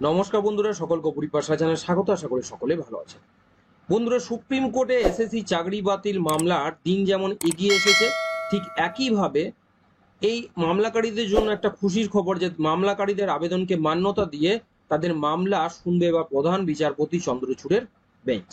নমস্কার বন্ধুরা, সকলকে পরিপাশা চ্যানেলে স্বাগত। আশা করি সকলে ভালো আছে। বন্ধুরা, সুপ্রিম কোর্টে এসএসসি চাকরি বাতিল মামলার দিন যেমন এগিয়ে এসেছে, ঠিক একইভাবে এই মামলাকারীদের জন্য একটা খুশির খবর যে মামলাকারীদের আবেদনকে মান্যতা দিয়ে তাদের মামলা শুনবে এবার প্রধান বিচারপতি চন্দ্রচূড়ের বেঞ্চ।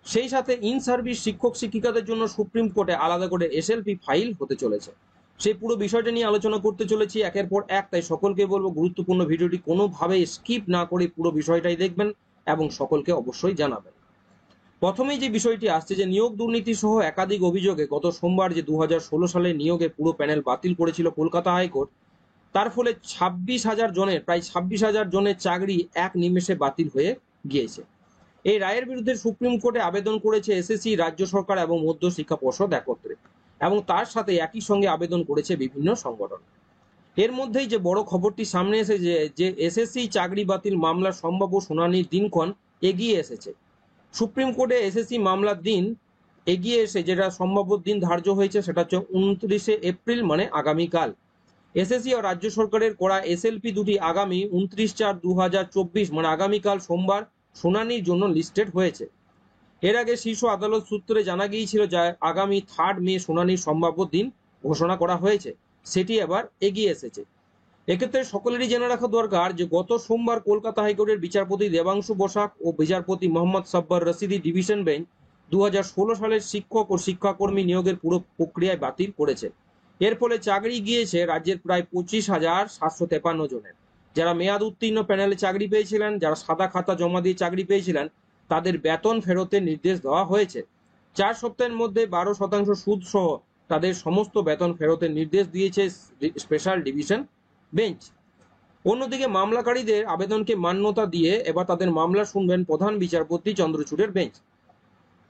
সেই সাথে ইন সার্ভিস শিক্ষক শিক্ষিকাদের জন্য সুপ্রিম কোর্টে আলাদা করে এসএলপি ফাইল হতে চলেছে। সেই পুরো বিষয়টা নিয়ে আলোচনা করতে চলেছি একের পর এক, তাই সকলকে বলবো গুরুত্বপূর্ণ ভিডিওটি কোনোভাবে স্কিপ না করে পুরো বিষয়টাই দেখবেন এবং সকলকে অবশ্যই জানাবেন। প্রথমেই যে বিষয়টি আসছে যে নিয়োগ দুর্নীতি সহ একাধিক অভিযোগে গত সোমবার যে 2016 সালে নিয়োগের পুরো প্যানেল বাতিল করেছিল কলকাতা হাইকোর্ট, তার ফলে প্রায় 26,000 জনের চাকরি এক নিমেষে বাতিল হয়ে গিয়েছে। এই রায়ের বিরুদ্ধে সুপ্রিম কোর্টে আবেদন করেছে এসএসসি, রাজ্য সরকার এবং মধ্য শিক্ষা পর্ষদ একত্রে, এবং তার সাথে একই সঙ্গে আবেদন করেছে বিভিন্ন সংগঠন। এর মধ্যেই যে বড় খবরটি সামনে এসেছে যে এসএসসি চাকরি বাতিল মামলার সম্ভাব্য শুনানির দিনক্ষণ এগিয়ে এসেছে। সুপ্রিম কোর্টে এসএসসি মামলার দিন এগিয়ে এসে যেটা সম্ভাব্য দিন ধার্য হয়েছে সেটা হচ্ছে 29শে এপ্রিল, মানে আগামীকাল। এসএসসি ও রাজ্য সরকারের করা এসএলপি দুটি আগামী 29/4/2024 মানে আগামীকাল সোমবার শুনানির জন্য লিস্টেড হয়েছে। এর আগে শীর্ষ আদালত সূত্রে জানা গিয়েছিল যে আগামী 3 মে শুনানির সম্ভাব্য দিন ঘোষণা করা হয়েছে, সেটি এবার এগিয়ে এসেছে। এক্ষেত্রে সকলেরই জেনে রাখা দরকার যে গত সোমবার কলকাতা হাইকোর্টের বিচারপতি দেবাংশু বসাক ও বিচারপতি মোহাম্মদ সাব্বার রশিদি ডিভিশন বেঞ্চ 2016 সালের শিক্ষক ও শিক্ষাকর্মী নিয়োগের পুরো প্রক্রিয়ায় বাতিল করেছে। এর ফলে চাকরি গিয়েছে রাজ্যের প্রায় 25,753 জনের। যারা মেয়াদ উত্তীর্ণ প্যানেলে চাকরি পেয়েছিলেন, যারা সাদা খাতা জমা দিয়ে চাকরি পেয়েছিলেন, তাদের বেতন ফেরতের নির্দেশ দেওয়া হয়েছে। 4 সপ্তাহের মধ্যে 12% সুদ সহ তাদের সমস্ত বেতন ফেরতের নির্দেশ দিয়েছে স্পেশাল ডিভিশন বেঞ্চ। অন্যদিকে মামলাকারীদের আবেদনকে মান্যতা দিয়ে এবার তাদের মামলা শুনবেন প্রধান বিচারপতি চন্দ্রচূড়ের বেঞ্চ।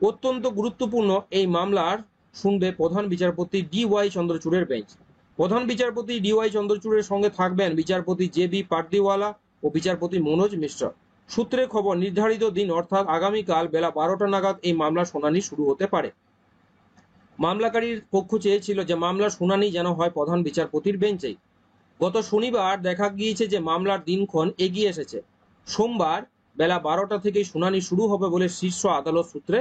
অত্যন্ত গুরুত্বপূর্ণ এই মামলার শুনবে প্রধান বিচারপতি DY চন্দ্রচূড়ের বেঞ্চ। প্রধান বিচারপতি DY চন্দ্রচূড়ের সঙ্গে থাকবেন বিচারপতি JB পাটদিওয়ালা ও বিচারপতি মনোজ মিশ্র। সূত্রের খবর, নির্ধারিত দিন অর্থাৎ আগামীকাল বেলা 12টা নাগাদ এই মামলার শুনানি শুরু হতে পারে। মামলাকারীর পক্ষ চেয়েছিল যে মামলার শুনানি যেন হয় প্রধান বিচারপতির বেঞ্চেই। গত শনিবার দেখা গিয়েছে যে মামলার দিনক্ষণ এগিয়ে এসেছে। সোমবার বেলা 12টা থেকেই শুনানি শুরু হবে বলে শীর্ষ আদালত সূত্রে।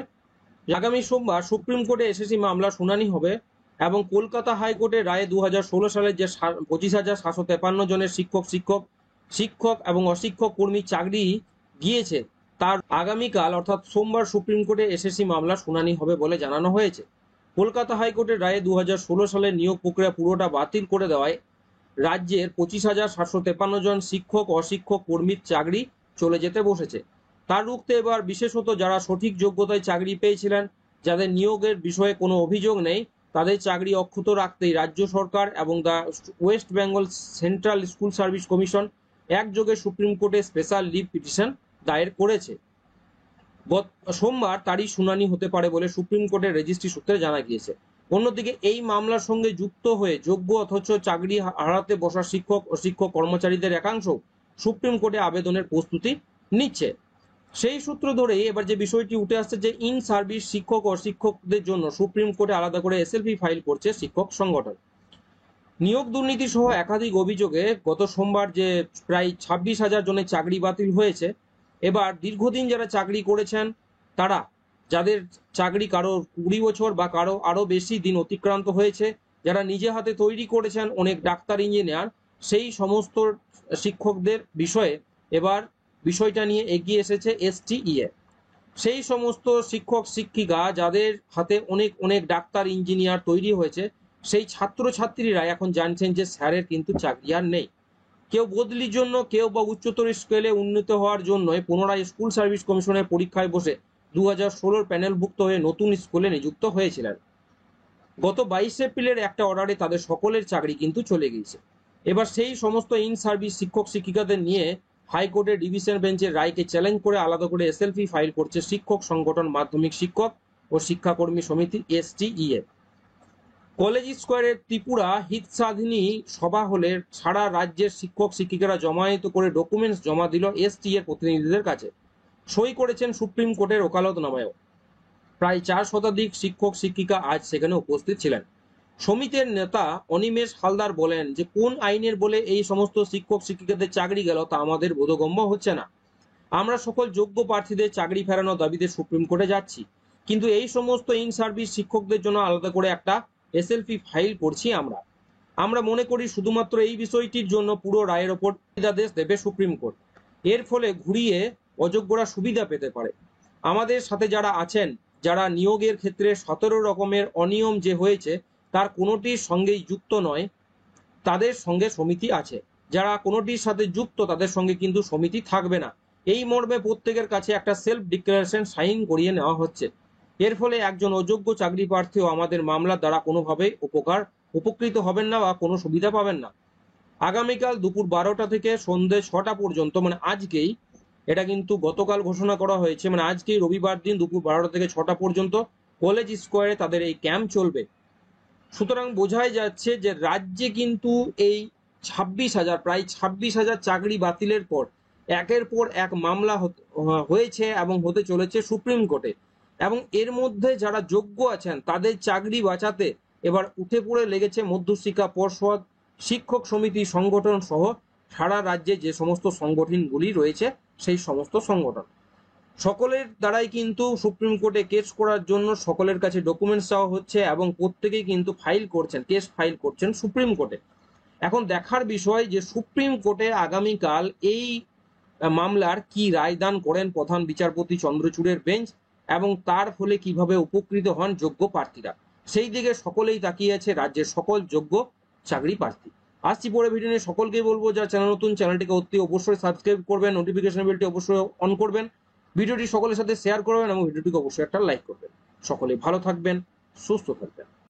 আগামী সোমবার সুপ্রিম কোর্টে এসএসসি মামলা শুনানি হবে এবং কলকাতা হাইকোর্টের রায়ে 2016 সালের যে 25,753 জনের শিক্ষক এবং অশিক্ষক কর্মী চাকরি গিয়েছে, তার আগামীকাল অর্থাৎ সোমবার সুপ্রিম কোর্টে এসএসসি মামলা শুনানি হবে বলে জানানো হয়েছে। কলকাতা হাইকোর্টের রায়ে 2016 সালের নিয়োগ প্রক্রিয়া পুরোটা বাতিল করে দেওয়ায় রাজ্যের 25,753 জন শিক্ষক অশিক্ষক কর্মীর চাকরি চলে যেতে বসেছে। তার রুখতে এবার বিশেষত যারা সঠিক যোগ্যতায় চাকরি পেয়েছিলেন, যাদের নিয়োগের বিষয়ে কোনো অভিযোগ নেই, তাদের চাকরি অক্ষুণ্ণ রাখতেই রাজ্য সরকার এবং the West Bengal central school service commission একযোগে সুপ্রিম কোর্টে স্পেশাল লিভ পিটিশন দায়ের করেছে। সোমবার তারই শুনানি হতে পারে বলে সুপ্রিম কোর্টের রেজিস্ট্রি সূত্রে জানা গিয়েছে। অন্যদিকে এই মামলার সঙ্গে যুক্ত হয়ে যোগ্য অথচ চাকরি হারাতে বসা শিক্ষক ও শিক্ষক কর্মচারীদের একাংশ সুপ্রিম কোর্টে আবেদনের প্রস্তুতি নিচ্ছে। সেই সূত্র ধরেই এবার যে বিষয়টি উঠে আসছে যে ইন সার্ভিস শিক্ষক ও শিক্ষকদের জন্য সুপ্রিম কোর্টে আলাদা করে এসএলপি ফাইল করছে শিক্ষক সংগঠন। নিয়োগ দুর্নীতি সহ একাধিক অভিযোগে গত সোমবার যে প্রায় 26,000 জনের চাকরি বাতিল হয়েছে। এবার দীর্ঘদিন যারা চাকরি করেছেন, তারা যাদের চাকরি কারো 20 বছর বা কারো আরো বেশি দিন অতিক্রান্ত হয়েছে, যারা নিজে হাতে তৈরি করেছেন অনেক ডাক্তার ইঞ্জিনিয়ার, সেই সমস্ত শিক্ষকদের বিষয়ে এবার বিষয়টা নিয়ে এগিয়ে এসেছে STEA। সেই সমস্ত শিক্ষক শিক্ষিকা যাদের হাতে অনেক অনেক ডাক্তার ইঞ্জিনিয়ার তৈরি হয়েছে, সেই ছাত্রছাত্রীরা এখন জানছেন যে স্যারের কিন্তু চাকরি আর নেই। কেউ বদলির জন্য, কেউ বা উচ্চতর স্কেলে উন্নীত হওয়ার জন্য পুনরায় স্কুল সার্ভিস কমিশনের পরীক্ষায় বসে 2016 প্যানেলভুক্ত হয়ে নতুন স্কুলে নিযুক্ত হয়েছিলেন। গত 22 এপ্রিলের একটা অর্ডারে তাদের সকলের চাকরি কিন্তু চলে গিয়েছে। এবার সেই সমস্ত ইন সার্ভিস শিক্ষক শিক্ষিকাদের নিয়ে হাইকোর্টের ডিভিশন বেঞ্চের রায়কে চ্যালেঞ্জ করে আলাদা করে এসএলপি ফাইল করছে শিক্ষক সংগঠন মাধ্যমিক শিক্ষক ও শিক্ষাকর্মী সমিতি STEA। কলেজ স্কোয়ারের ত্রিপুরা হিতসাধিনী সভা হলে সারা রাজ্যের শিক্ষক শিক্ষিকারা জমায়েত করে ডকুমেন্টস জমা দিল STEA এর প্রতিনিধিদের কাছে। সই করেছেন সুপ্রিম কোর্টের ওকালতনামায়ও। প্রায় 4 শতাধিক শিক্ষক শিক্ষিকা আজ সেখানে উপস্থিত ছিলেন। সমিতির নেতা অনিমেষ হালদার বলেন যে কোন আইনের বলে এই সমস্ত শিক্ষক শিক্ষিকাদের চাকরি গেল তা আমাদের বোধগম্য হচ্ছে না। আমরা সকল যোগ্য প্রার্থীদের চাকরি ফেরানোর দাবিতে সুপ্রিম কোর্টে যাচ্ছি, কিন্তু এই সমস্ত ইন সার্ভিস শিক্ষকদের জন্য আলাদা করে একটা এসএলপি ফাইল করছি। আমরা মনে করি শুধুমাত্র এই বিষয়টির জন্য পুরো রায়ের ওপর স্থগিতাদেশ দেবে সুপ্রিম কোর্ট। এর ফলে ঘুরিয়ে অযোগ্যরা সুবিধা পেতে পারে। আমাদের সাথে যারা আছেন, যারা নিয়োগের ক্ষেত্রে 17 রকমের অনিয়ম যে হয়েছে তার কোনোটির সঙ্গেই যুক্ত নয়, তাদের সঙ্গে সমিতি আছে। যারা কোনোটির সাথে যুক্ত তাদের সঙ্গে কিন্তু সমিতি থাকবে না। এই মর্মে প্রত্যেকের কাছে একটা সেলফ ডিক্লারেশন সাইন করিয়ে নেওয়া হচ্ছে। এর ফলে একজন অযোগ্য চাকরি প্রার্থীও আমাদের মামলার দ্বারা কোনোভাবেই উপকৃত হবেন না বা কোনো সুবিধা পাবেন না। আগামীকাল দুপুর 12টা থেকে সন্ধ্যে 6টা পর্যন্ত, মানে আজকেই, এটা কিন্তু গতকাল ঘোষণা করা হয়েছে, মানে আজকেই রবিবার দিন দুপুর 12টা থেকে 6টা পর্যন্ত কলেজ স্কোয়ারে তাদের এই ক্যাম্প চলবে। সুতরাং বোঝাই যাচ্ছে যে রাজ্যে কিন্তু এই 26,000, প্রায় 26,000 চাকরি বাতিলের পর একের পর এক মামলা হয়েছে এবং হতে চলেছে সুপ্রিম কোর্টে। এবং এর মধ্যে যারা যোগ্য আছেন তাদের চাকরি বাঁচাতে এবার উঠে পড়ে লেগেছে মধ্যশিক্ষা পর্ষদ, শিক্ষক সমিতি সংগঠন সহ সারা রাজ্যে যে সমস্ত সংগঠনগুলি রয়েছে সেই সমস্ত সংগঠন। সকলের দ্বারাই কিন্তু সুপ্রিম কোর্টে কেস করার জন্য সকলের কাছে ডকুমেন্টস চাওয়া হচ্ছে এবং প্রত্যেকেই কিন্তু কেস ফাইল করছেন সুপ্রিম কোর্টে। এখন দেখার বিষয় যে সুপ্রিম কোর্টে আগামীকাল এই মামলার কি রায়দান করেন প্রধান বিচারপতি চন্দ্রচূড়ের বেঞ্চ, এবং তার ফলে কিভাবে উপকৃত হন যোগ্য প্রার্থীরা, সেই দিকে সকলেই তাকিয়ে আছে রাজ্যের সকল যোগ্য চাকরি প্রার্থী। আসছি পরে ভিডিও নিয়ে। সকলকেই বলবো যারা চ্যানেল নতুন, চ্যানেলটিকে অতি অবশ্যই সাবস্ক্রাইব করবেন, নোটিফিকেশন বেলটি অবশ্যই অন করবেন, ভিডিওটি সকলের সাথে শেয়ার করবেন এবং ভিডিওটিকে অবশ্যই একটা লাইক করবেন। সকলেই ভালো থাকবেন, সুস্থ থাকবেন।